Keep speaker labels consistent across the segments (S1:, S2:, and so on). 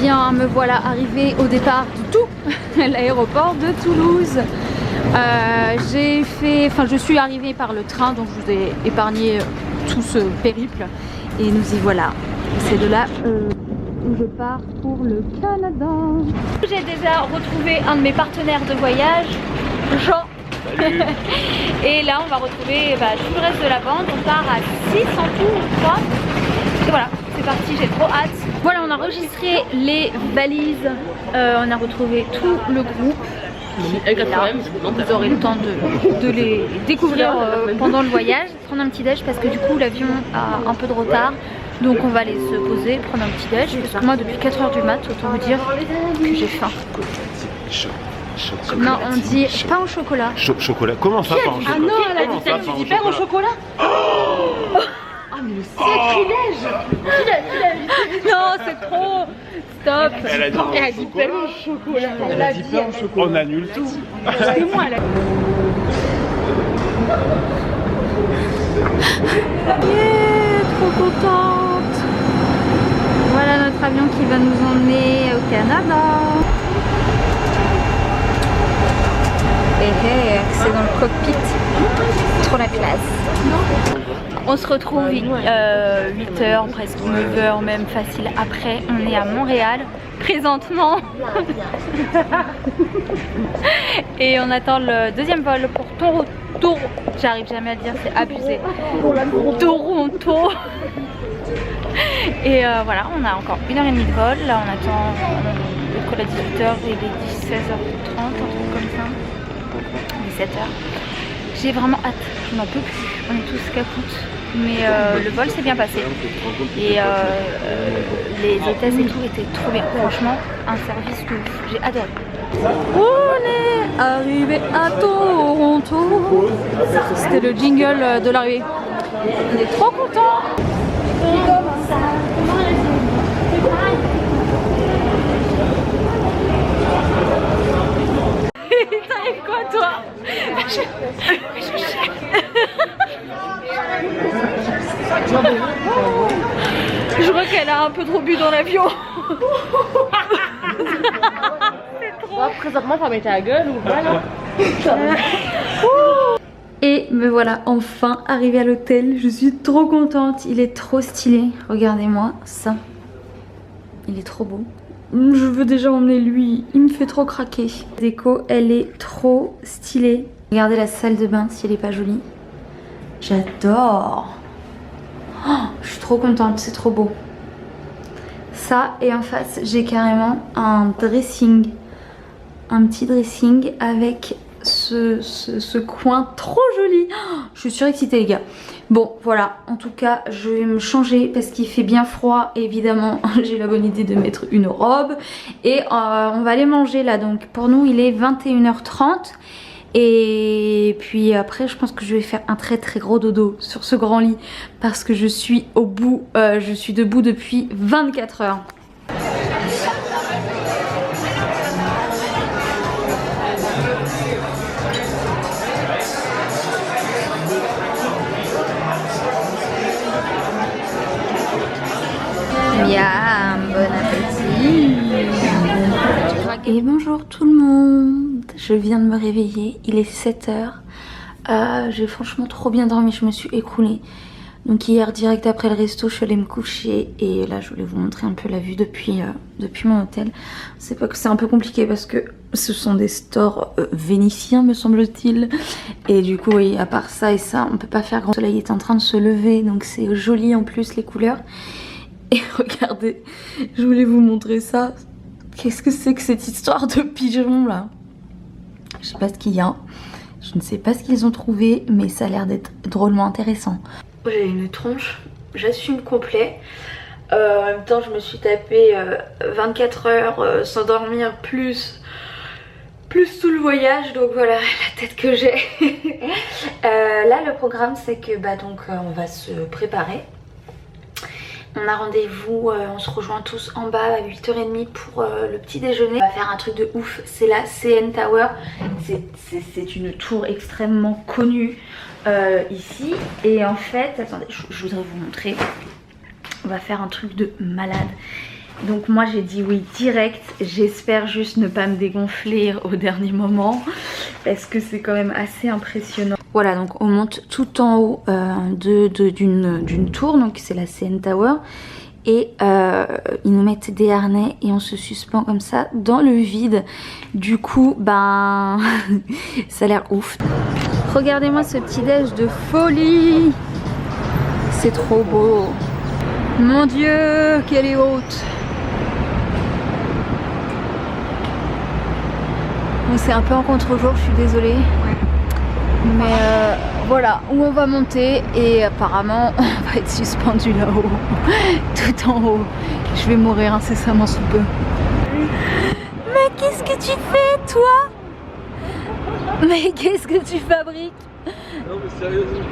S1: bien, me voilà arrivée au départ de tout l'aéroport de Toulouse. Je suis arrivée par le train, donc je vous ai épargné tout ce périple. Et nous y voilà. C'est de là où je pars pour le Canada. J'ai déjà retrouvé un de mes partenaires de voyage, Jean. Et là on va retrouver tout le reste de la bande. On part à 6 en tout, je crois. Et voilà, c'est parti, j'ai trop hâte. Voilà, on a enregistré les valises. On a retrouvé tout le groupe. Là, vous aurez le temps de les découvrir pendant le voyage. Prendre un petit déj parce que du coup l'avion a un peu de retard. Donc on va aller se poser, prendre un petit déj. Parce que moi depuis 4 h du mat, autant vous dire que j'ai faim. Non, on dit pain au chocolat.
S2: Chocolat, comment ça pain au chocolat?
S1: Ah non, elle a dit ça, tu dis pain au chocolat. Ah mais le sacrilège. Non, c'est trop. Stop.
S2: Elle a dit pain au chocolat. Elle a dit pain au chocolat. On annule tout.
S1: C'est moi, elle a... Yeah, trop contente. Voilà notre avion qui va nous emmener au Canada. Et c'est dans le cockpit. Trop la classe. On se retrouve 8 h, presque 9 h même facile après. On est à Montréal présentement. Et on attend le deuxième vol pour Toronto. J'arrive jamais à le dire, c'est abusé. Toronto. Et voilà, on a encore 1 h 30 de vol. Là on attend le call à 18 h et il est 16 h 30, un truc comme ça. 17 h. J'ai vraiment hâte, je m'en peux plus. On est tous capoutes. Mais le vol s'est bien passé. Et les hôtesses et tout étaient trop bien. Franchement, un service que j'ai adoré. On est arrivé à Toronto. C'était le jingle de l'arrivée. On est trop contents. T'arrives quoi toi? Je crois qu'elle a un peu trop bu dans l'avion. C'est trop.
S3: Présentement ça m'était à la gueule ou voilà.
S1: Et me voilà enfin arrivée à l'hôtel. Je suis trop contente. Il est trop stylé. Regardez-moi ça. Il est trop beau. Je veux déjà emmener lui. Il me fait trop craquer. La déco, elle est trop stylée. Regardez la salle de bain si elle est pas jolie. J'adore. Oh, je suis trop contente. C'est trop beau. Ça, et en face, j'ai carrément un dressing. Un petit dressing avec ce coin trop joli. Oh, je suis surexcitée les gars. Bon voilà, en tout cas je vais me changer parce qu'il fait bien froid. Évidemment j'ai la bonne idée de mettre une robe. Et on va aller manger là. Donc pour nous il est 21 h 30. Et puis après je pense que je vais faire un très gros dodo sur ce grand lit. Parce que je suis au bout, je suis debout depuis 24 heures. Miam, bon appétit. Et bonjour tout le monde. Je viens de me réveiller, il est 7 h. J'ai franchement trop bien dormi, je me suis écroulée. Donc hier direct après le resto je suis allée me coucher. Et là je voulais vous montrer un peu la vue depuis mon hôtel. C'est pas que c'est un peu compliqué parce que ce sont des stores vénitiens me semble-t-il. Et du coup oui, à part ça et ça on peut pas faire grand. Le soleil est en train de se lever donc c'est joli en plus les couleurs. Et regardez, je voulais vous montrer ça. Qu'est-ce que c'est que cette histoire de pigeons là? Je sais pas ce qu'il y a. Je ne sais pas ce qu'ils ont trouvé, mais ça a l'air d'être drôlement intéressant. J'ai une tronche, j'assume complet. En même temps, je me suis tapé 24 heures sans dormir, plus tout le voyage. Donc voilà la tête que j'ai. Là, le programme, c'est que donc on va se préparer. On a rendez-vous, on se rejoint tous en bas à 8 h 30 pour le petit déjeuner. On va faire un truc de ouf, c'est la CN Tower. C'est une tour extrêmement connue ici. Et en fait, attendez, je voudrais vous montrer. On va faire un truc de malade. Donc moi j'ai dit oui direct. J'espère juste ne pas me dégonfler au dernier moment parce que c'est quand même assez impressionnant. Voilà, donc on monte tout en haut d'une tour, donc c'est la CN Tower. Et ils nous mettent des harnais et on se suspend comme ça dans le vide. Du coup, ben, ça a l'air ouf. Regardez-moi ce petit déj de folie. C'est trop beau. Mon Dieu, qu'elle est haute. Bon, c'est un peu en contre-jour, je suis désolée. Mais voilà, où on va monter et apparemment on va être suspendu là-haut, tout en haut. Je vais mourir incessamment sous peu. Mais qu'est-ce que tu fais toi? Mais qu'est-ce que tu fabriques?
S4: Non mais sérieusement.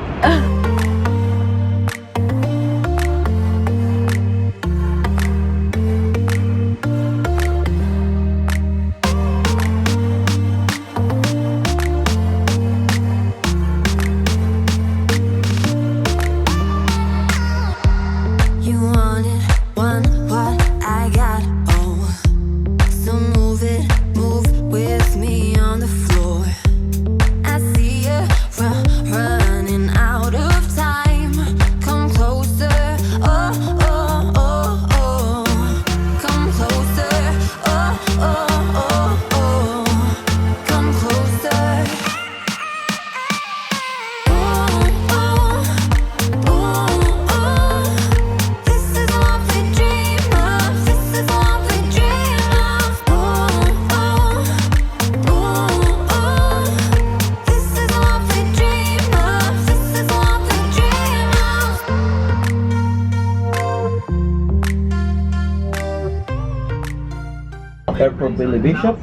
S5: Airport Billy Bishop,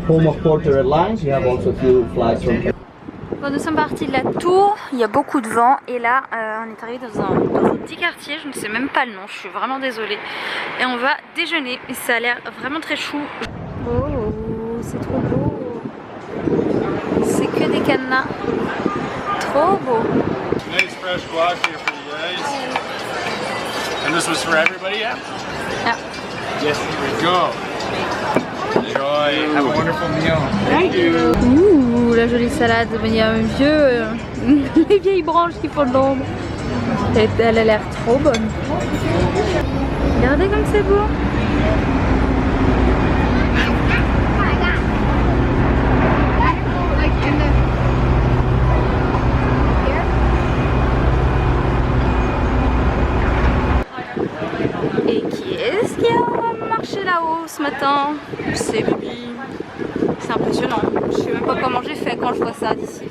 S5: home of Porter Airlines. We have also a few flights from.
S1: Bon, nous sommes partis de la tour, il y a beaucoup de vent et là on est arrivé dans un petit quartier, je ne sais même pas le nom, je suis vraiment désolée. Et on va déjeuner et ça a l'air vraiment très chou. Oh, c'est trop beau. C'est que des cadenas. Trop beau.
S4: Nice fresh guac here for you guys. And this was for everybody, yeah?
S1: Yeah.
S4: Yes, here we go. Enjoy. Have a wonderful meal. Thank you.
S1: Ouh, la jolie salade. Il y a un vieux, les vieilles branches qui font de l'ombre. Elle a l'air trop bonne. Regardez comme c'est beau. Et qui est-ce qui a marché là-haut ce matin? C'est Bibi. C'est impressionnant. Je sais même pas comment j'ai fait quand je vois ça d'ici.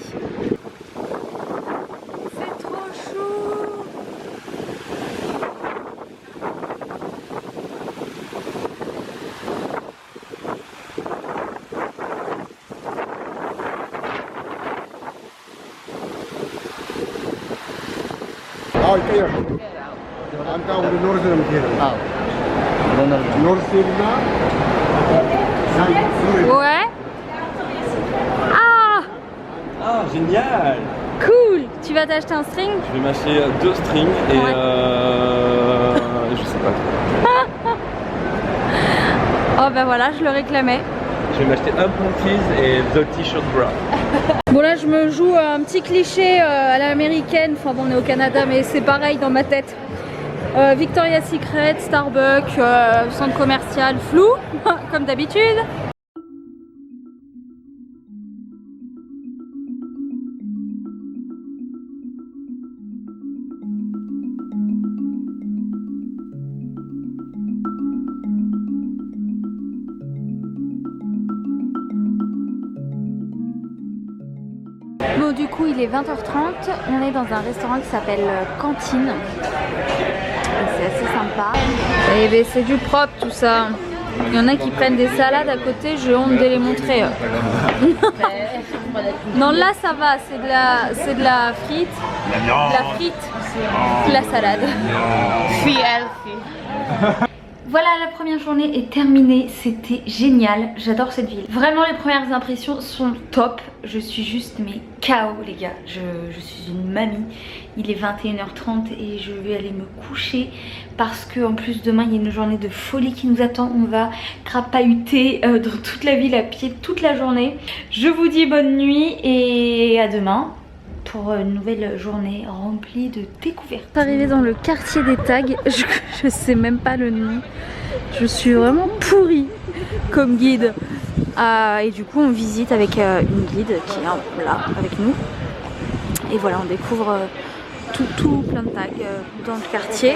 S1: C'est trop chou.
S6: اه الكير انت والنور زي ما كده اه النور سيدنا
S1: Ouais. Ah,
S4: Ah, génial.
S1: cool. Tu vas t'acheter un string?
S4: Je vais m'acheter 2 strings et
S1: Ouais.
S4: je sais pas.
S1: Oh ben voilà, je le réclamais.
S4: Je vais m'acheter un panties et the t-shirt bra.
S1: Bon là je me joue un petit cliché à l'américaine, enfin bon on est au Canada mais c'est pareil dans ma tête. Victoria's Secret, Starbucks, centre commercial flou, comme d'habitude. Bon du coup il est 20h30, on est dans un restaurant qui s'appelle Cantine. C'est assez sympa. Et ben, c'est du propre tout ça. Il y en a qui prennent des salades à côté, j'ai honte de les montrer. Non là ça va, c'est de la frite. De la frite, de la salade.
S3: Free healthy.
S1: Voilà, la première journée est terminée, c'était génial, j'adore cette ville. Vraiment les premières impressions sont top, je suis juste mais KO les gars, je suis une mamie. Il est 21h30 et je vais aller me coucher parce que en plus demain il y a une journée de folie qui nous attend. On va crapahuter dans toute la ville à pied toute la journée. Je vous dis bonne nuit et à demain pour une nouvelle journée remplie de découvertes. Arrivé dans le quartier des tags, je sais même pas le nom. Je suis vraiment pourrie comme guide. Et du coup on visite avec une guide qui est là avec nous. Et voilà, on découvre tout plein de tags dans le quartier.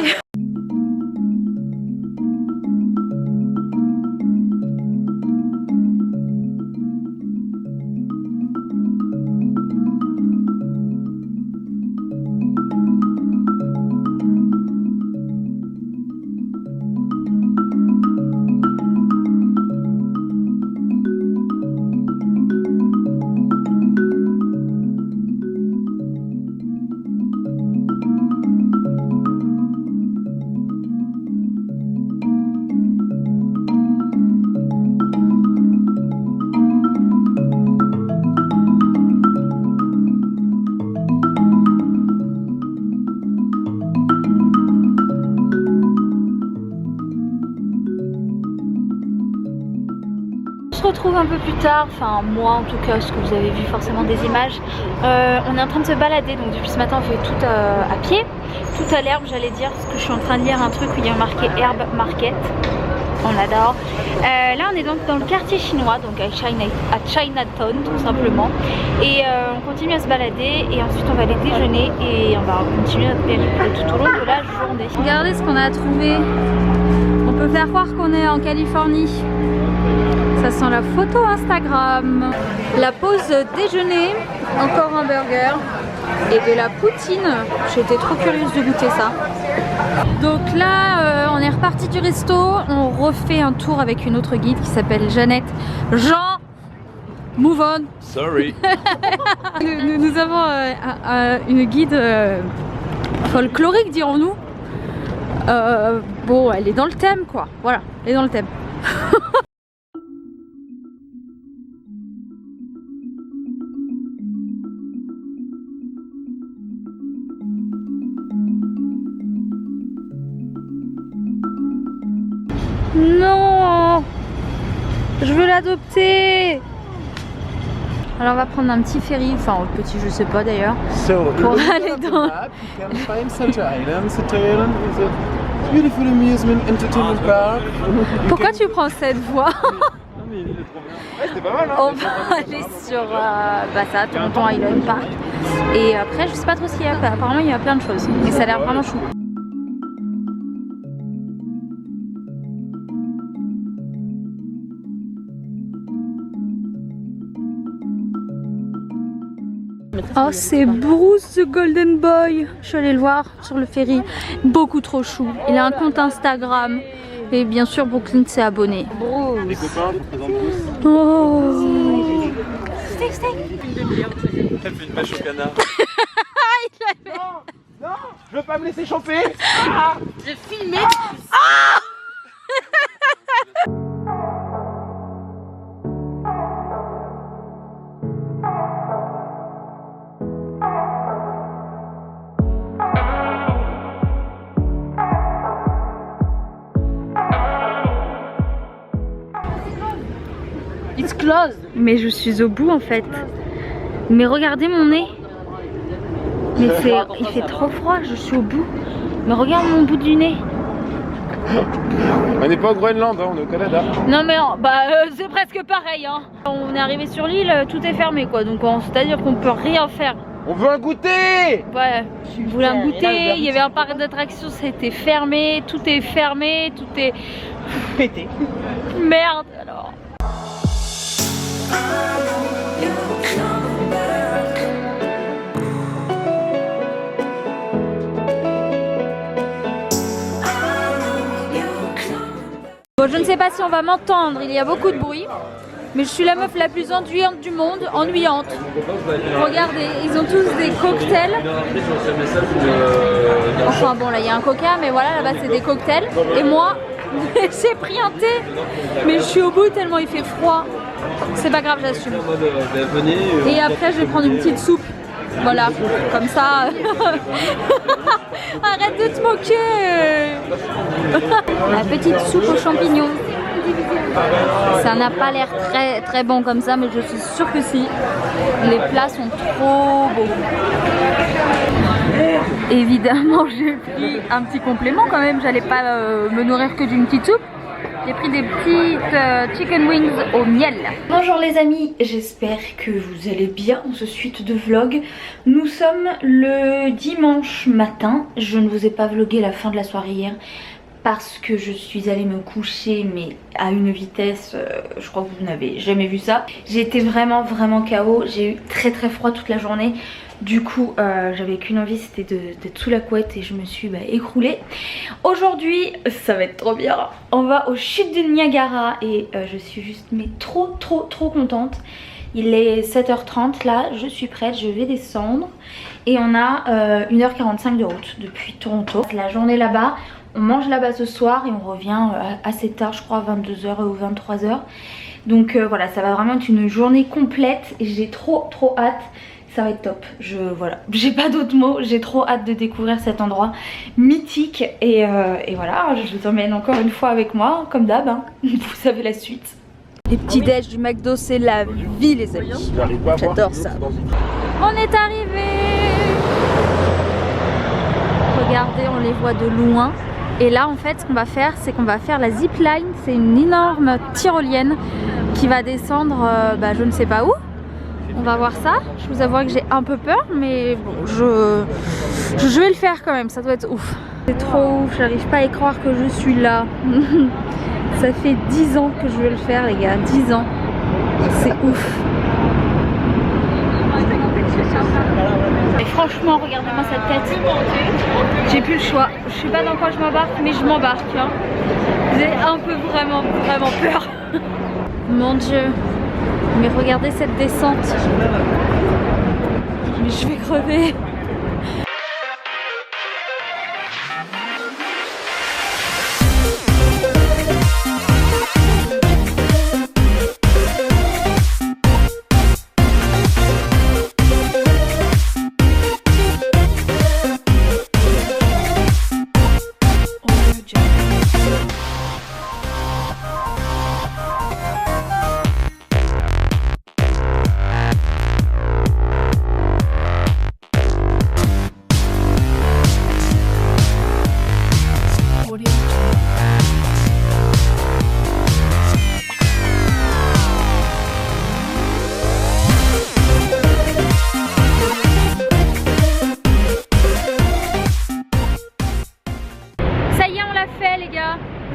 S1: On se retrouve un peu plus tard, enfin moi en tout cas, parce que vous avez vu forcément des images. On est en train de se balader, donc depuis ce matin on fait tout à pied, tout à l'herbe j'allais dire, parce que je suis en train de lire un truc où il y a marqué Herb Market. On l'adore. Là on est donc dans le quartier chinois, donc à Chinatown tout simplement. Et on continue à se balader et ensuite on va aller déjeuner et on va continuer notre périple tout au long de la journée. Regardez ce qu'on a trouvé. On peut faire croire qu'on est en Californie. Ça sent la photo Instagram. La pause déjeuner, encore un burger et de la poutine. J'étais trop curieuse de goûter ça. Donc là, on est reparti du resto. On refait un tour avec une autre guide qui s'appelle Jeannette. Jean, move on.
S4: Sorry.
S1: nous avons une guide folklorique, dirons-nous. Bon, elle est dans le thème, quoi. Voilà, elle est dans le thème. Non, je veux l'adopter. Alors on va prendre un petit ferry, enfin petit je sais pas d'ailleurs, pour aller dans... Pourquoi tu prends cette voie? On va aller sur ça, Toronto Island Park. Et après je sais pas trop ce qu'il y a, apparemment il y a plein de choses. Et ça a l'air vraiment chou. Oh c'est Bruce the Golden Boy. Je suis allée le voir sur le ferry. Beaucoup trop chou. Il a un compte Instagram. Et bien sûr Brooklyn s'est abonné. Bruce.
S4: Les copains, je vous présente Bruce.
S1: Oh.
S4: Elle fait une pêche au canard.
S5: Non, je veux pas me laisser chauffer.
S3: J'ai filmé. It's closed.
S1: Mais je suis au bout en fait. Mais regardez mon nez. Mais il fait trop froid, je suis au bout. Mais regarde mon bout du nez.
S4: On n'est pas au Groenland, hein, on est au Canada.
S1: Non mais c'est presque pareil hein. On est arrivé sur l'île, tout est fermé quoi. Donc c'est-à-dire qu'on peut rien faire.
S5: On veut un goûter.
S1: Ouais, on voulait un goûter, il y avait un parc d'attractions, c'était fermé, tout est fermé, tout est...
S5: Pété.
S1: Merde alors. Bon, je ne sais pas si on va m'entendre, il y a beaucoup de bruit. Mais je suis la meuf la plus ennuyante du monde, ennuyante. Regardez, ils ont tous des cocktails. Enfin bon, là il y a un coca, mais voilà, là-bas c'est des cocktails. Et moi, J'ai pris un thé, mais je suis au bout tellement il fait froid. C'est pas grave, j'assume. Et après, je vais prendre une petite soupe. Voilà, comme ça. Arrête de te moquer. La petite soupe aux champignons. Ça n'a pas l'air très bon comme ça, mais je suis sûre que si. Les plats sont trop beaux. Évidemment, j'ai pris un petit complément quand même. J'allais pas me nourrir que d'une petite soupe. J'ai pris des petites chicken wings au miel. Bonjour les amis, j'espère que vous allez bien dans ce suite de vlog. Nous sommes le dimanche matin. Je ne vous ai pas vlogué la fin de la soirée hier parce que je suis allée me coucher, mais à une vitesse, je crois que vous n'avez jamais vu ça. J'ai été vraiment KO, j'ai eu très froid toute la journée. Du coup j'avais qu'une envie, c'était d'être sous la couette et je me suis écroulée. Aujourd'hui ça va être trop bien. On va aux chutes du Niagara et je suis juste trop contente. Il est 7h30 là, je suis prête, je vais descendre. Et on a 1h45 de route depuis Toronto. La journée là-bas, on mange là-bas ce soir et on revient assez tard, je crois 22h ou 23h. Donc voilà, ça va vraiment être une journée complète et j'ai trop hâte. Ça va être top, voilà, j'ai pas d'autres mots, j'ai trop hâte de découvrir cet endroit mythique et voilà, je vous emmène encore une fois avec moi, comme d'hab, hein. Vous savez la suite. Les petits déj du McDo, c'est la vie les amis, j'adore ça. On est arrivés. Regardez, on les voit de loin. Et là en fait ce qu'on va faire, c'est qu'on va faire la zipline, c'est une énorme tyrolienne qui va descendre je ne sais pas où. On va voir ça. Je vous avoue que j'ai un peu peur, mais bon, je vais le faire quand même, ça doit être ouf. C'est trop ouf, j'arrive pas à y croire que je suis là. Ça fait 10 ans que je veux le faire les gars, 10 ans. C'est ouf. Et franchement, regardez-moi cette tête. J'ai plus le choix. Je sais pas dans quoi je m'embarque, mais je m'embarque. Hein. J'ai un peu vraiment peur. Mon Dieu. Mais regardez cette descente. Mais je vais crever.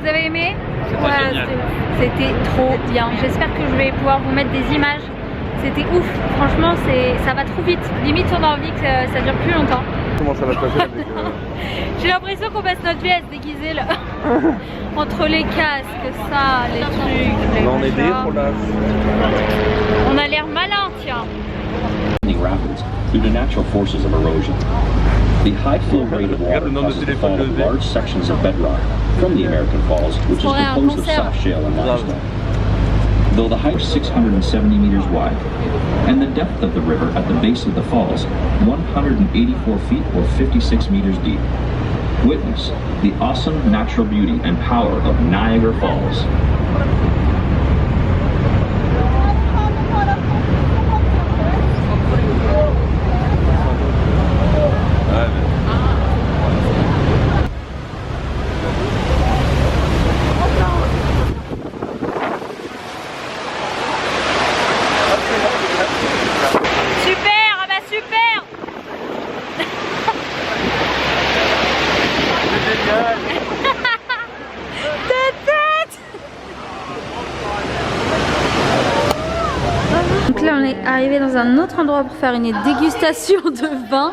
S1: Vous avez aimé? Ouais, c'était trop bien. J'espère que je vais pouvoir vous mettre des images. C'était ouf. Franchement, ça va trop vite. Limite, on a envie que ça dure plus longtemps.
S6: Comment ça va se passer?
S1: J'ai l'impression qu'on passe notre vie à se déguiser là. Entre les casques, ça, les trucs.
S6: On est des pour la...
S1: On a l'air malin, tiens.
S7: Rapids due to natural forces of erosion. The high flow rate of water causes the fall of large sections of bedrock from the American Falls, which is composed of soft shale and limestone. Though the height is 670 meters wide, and the depth of the river at the base of the falls 184 feet or 56 meters deep. Witness the awesome natural beauty and power of Niagara Falls.
S1: Donc là on est arrivé dans un autre endroit pour faire une dégustation de vin.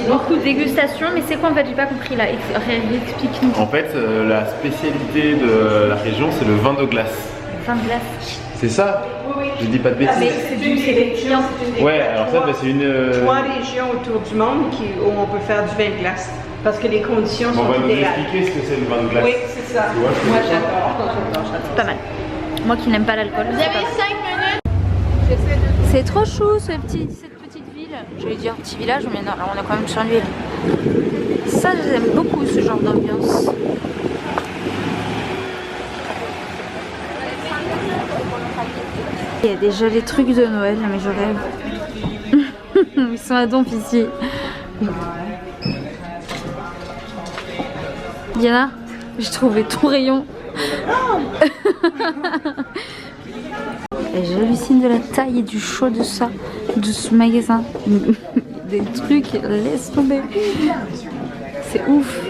S1: Beaucoup de dégustation, mais c'est quoi en fait? J'ai pas compris là, explique-nous.
S8: En fait la spécialité de la région c'est le vin de glace.
S1: Vin de glace.
S8: C'est ça? Oui. Je dis pas de bêtises.
S1: Mais c'est du
S8: Ouais, alors ça c'est une...
S2: 3 régions autour du monde où on peut faire du vin de glace. Parce que les conditions
S8: On
S2: sont
S8: va nous
S2: idéales.
S8: expliquer ce que c'est une bonne glace.
S2: Oui, c'est ça.
S8: Tu vois,
S2: Moi j'adore.
S1: C'est pas mal. Moi qui n'aime pas l'alcool.
S3: Vous avez 5 minutes.
S1: C'est trop chou cette petite ville. J'allais dire petit village, mais non, là on est quand même sur une ville. Ça, j'aime beaucoup ce genre d'ambiance. Il y a déjà les trucs de Noël, mais je rêve. Ils sont à donf ici. Diana, j'ai trouvé ton rayon. Et j'hallucine de la taille et du choix de ça, de ce magasin. Des trucs, laisse tomber. C'est ouf.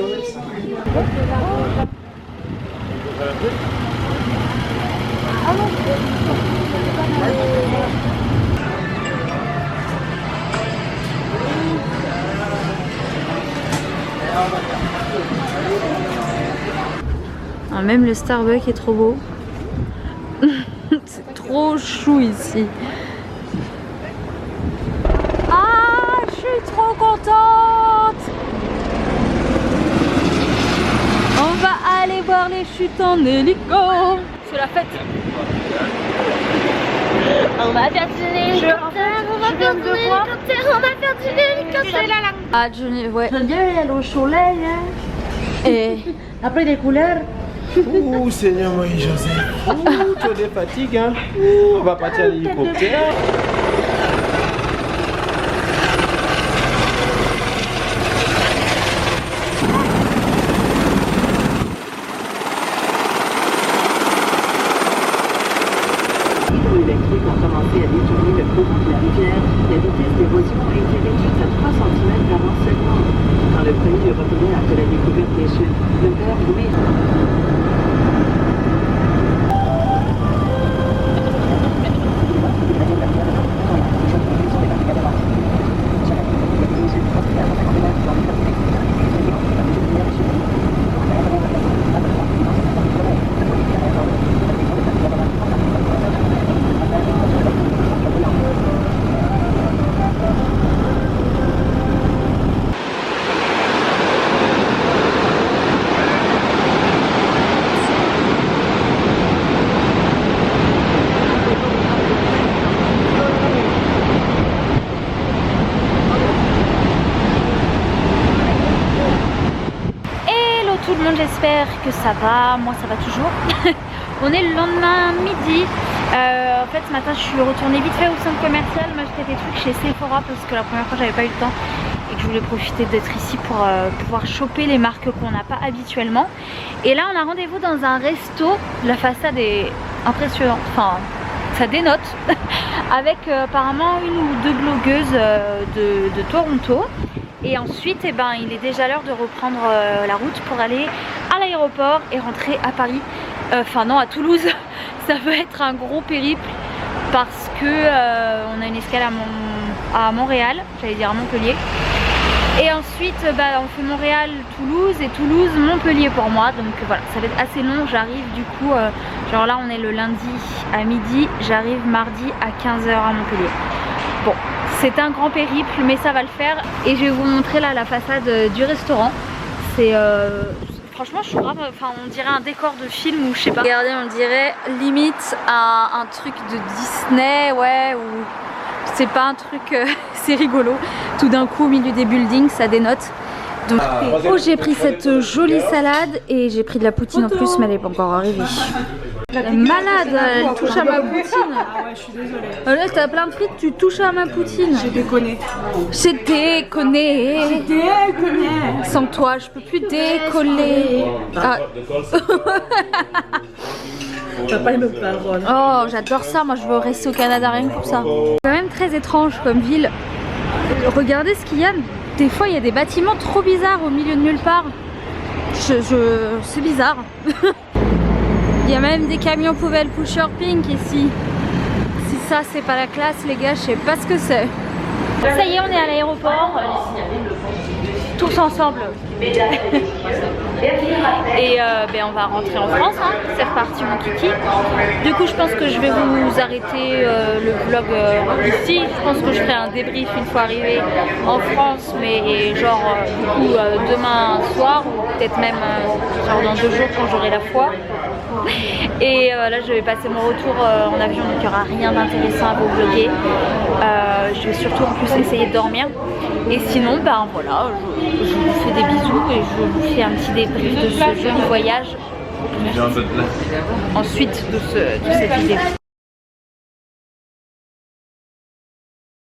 S1: Ah, même le Starbucks est trop beau. C'est trop chou ici. Ah, je suis trop contente. On va aller voir les chutes en hélico. C'est la fête.
S3: On va faire du hélicoptère, on va faire du hélicoptère, on va faire du hélicoptère.
S1: Ah, ouais.
S2: J'aime bien aller au soleil. Hein.
S1: Et
S2: Après les couleurs.
S6: Ouh, Seigneur Marie-Joseph. Ouh, tu as des fatigues, hein. On va partir à l'hélicoptère.
S9: Hydroélectriques ont commencé à détourner le cours de la rivière. La vitesse d'érosion a été réduite à 3 cm par an seulement. Quand le premier revenait après la découverte des chutes, le père Louis...
S1: tout le monde, j'espère que ça va, moi ça va toujours. On est le lendemain midi. En fait ce matin je suis retournée vite fait au centre commercial m'acheter des trucs chez Sephora parce que la première fois j'avais pas eu le temps et que je voulais profiter d'être ici pour pouvoir choper les marques qu'on n'a pas habituellement. Et là on a rendez-vous dans un resto, la façade est impressionnante, enfin ça dénote, avec apparemment une ou deux blogueuses de Toronto. Et ensuite eh ben, il est déjà l'heure de reprendre la route pour aller à l'aéroport et rentrer à Paris. Enfin non, à Toulouse. Ça va être un gros périple parce que on a une escale à Montréal, j'allais dire à Montpellier. Et ensuite on fait Montréal-Toulouse et Toulouse-Montpellier pour moi. Donc voilà, ça va être assez long. J'arrive du coup, genre là on est le lundi à midi, j'arrive mardi à 15 h à Montpellier. Bon, c'est un grand périple mais ça va le faire. Et je vais vous montrer là la façade du restaurant. C'est franchement je suis grave, enfin on dirait un décor de film ou je sais pas. Regardez, on dirait limite un truc de Disney, ouais, ou c'est pas un truc, c'est rigolo. Tout d'un coup au milieu des buildings ça dénote. Donc oh, j'ai pris cette jolie salade et j'ai pris de la poutine en plus mais elle est pas encore arrivée. Elle est malade, elle touche à ma poutine.
S2: Ah ouais, je suis désolée.
S1: Là t'as plein de frites, tu touches à ma poutine.
S2: J'ai déconné.
S1: J'ai déconné.
S2: J'ai déconné.
S1: Sans toi je peux plus décoller. Ah.
S2: T'as pas une parole.
S1: Oh j'adore ça, moi je veux rester au Canada rien que pour ça. C'est quand même très étrange comme ville. Regardez ce qu'il y a. Des fois il y a des bâtiments trop bizarres au milieu de nulle part. C'est bizarre. Il y a même des camions poubelles pusher pink ici. Si ça c'est pas la classe les gars, je sais pas ce que c'est. Ça y est, on est à l'aéroport. Tous ensemble. Et ben, on va rentrer en France, hein. C'est reparti mon kiki. Du coup je pense que je vais vous arrêter le vlog ici. Je pense que je ferai un débrief une fois arrivé en France, mais genre du coup demain soir ou peut-être même genre dans 2 jours quand j'aurai la foi. Et là je vais passer mon retour en avion, donc il n'y aura rien d'intéressant à vous vlogger. Je vais surtout en plus essayer de dormir. Et sinon ben voilà, je vous fais des bisous et je vous fais un petit débrief de ce joli voyage ensuite de cette vidéo.